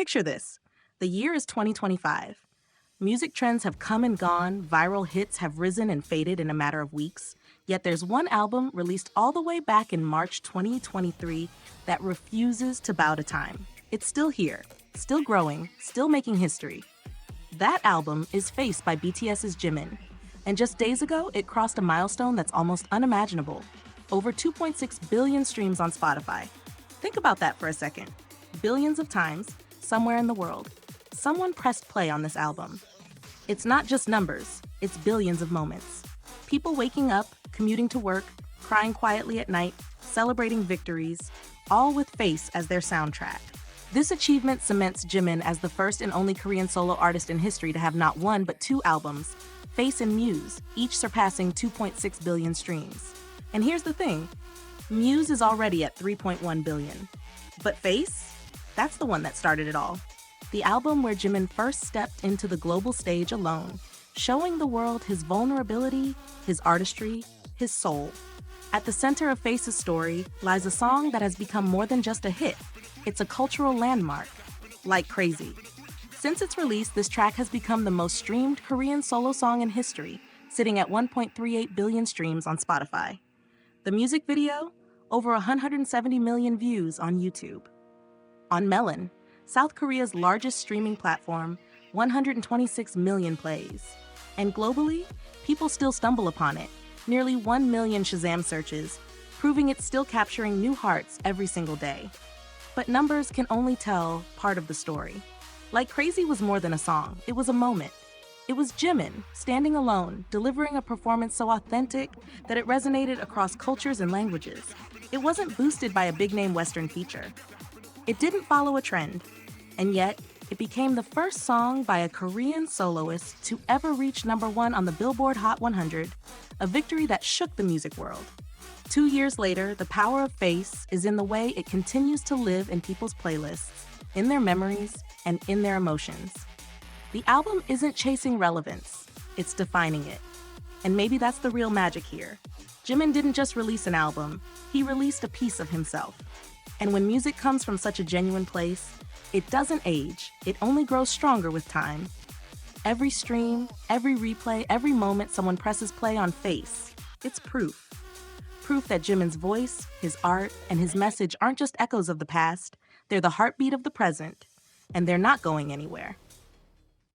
Picture this. The year is 2025. Music trends have come and gone, viral hits have risen and faded in a matter of weeks, yet there's one album released all the way back in March 2023 that refuses to bow to time. It's still here, still growing, still making history. That album is FACE by BTS's Jimin. And just days ago, it crossed a milestone that's almost unimaginable. Over 2.6 billion streams on Spotify. Think about that for a second. Billions of times, somewhere in the world, someone pressed play on this album. It's not just numbers, it's billions of moments. People waking up, commuting to work, crying quietly at night, celebrating victories, all with FACE as their soundtrack. This achievement cements Jimin as the first and only Korean solo artist in history to have not one but two albums, FACE and Muse, each surpassing 2.6 billion streams. And here's the thing, Muse is already at 3.1 billion. But FACE? That's the one that started it all. The album where Jimin first stepped into the global stage alone, showing the world his vulnerability, his artistry, his soul. At the center of FACE's story lies a song that has become more than just a hit. It's a cultural landmark, Like Crazy. Since its release, this track has become the most streamed Korean solo song in history, sitting at 1.38 billion streams on Spotify. The music video? Over 170 million views on YouTube. On Melon, South Korea's largest streaming platform, 126 million plays. And globally, people still stumble upon it. Nearly 1 million Shazam searches, proving it's still capturing new hearts every single day. But numbers can only tell part of the story. Like Crazy was more than a song, it was a moment. It was Jimin, standing alone, delivering a performance so authentic that it resonated across cultures and languages. It wasn't boosted by a big-name Western feature. It didn't follow a trend. And yet, it became the first song by a Korean soloist to ever reach #1 on the Billboard Hot 100, a victory that shook the music world. 2 years later, the power of FACE is in the way it continues to live in people's playlists, in their memories, and in their emotions. The album isn't chasing relevance, it's defining it. And maybe that's the real magic here. Jimin didn't just release an album, he released a piece of himself. And when music comes from such a genuine place, it doesn't age, it only grows stronger with time. Every stream, every replay, every moment someone presses play on FACE, it's proof. Proof that Jimin's voice, his art, and his message aren't just echoes of the past, they're the heartbeat of the present, and they're not going anywhere.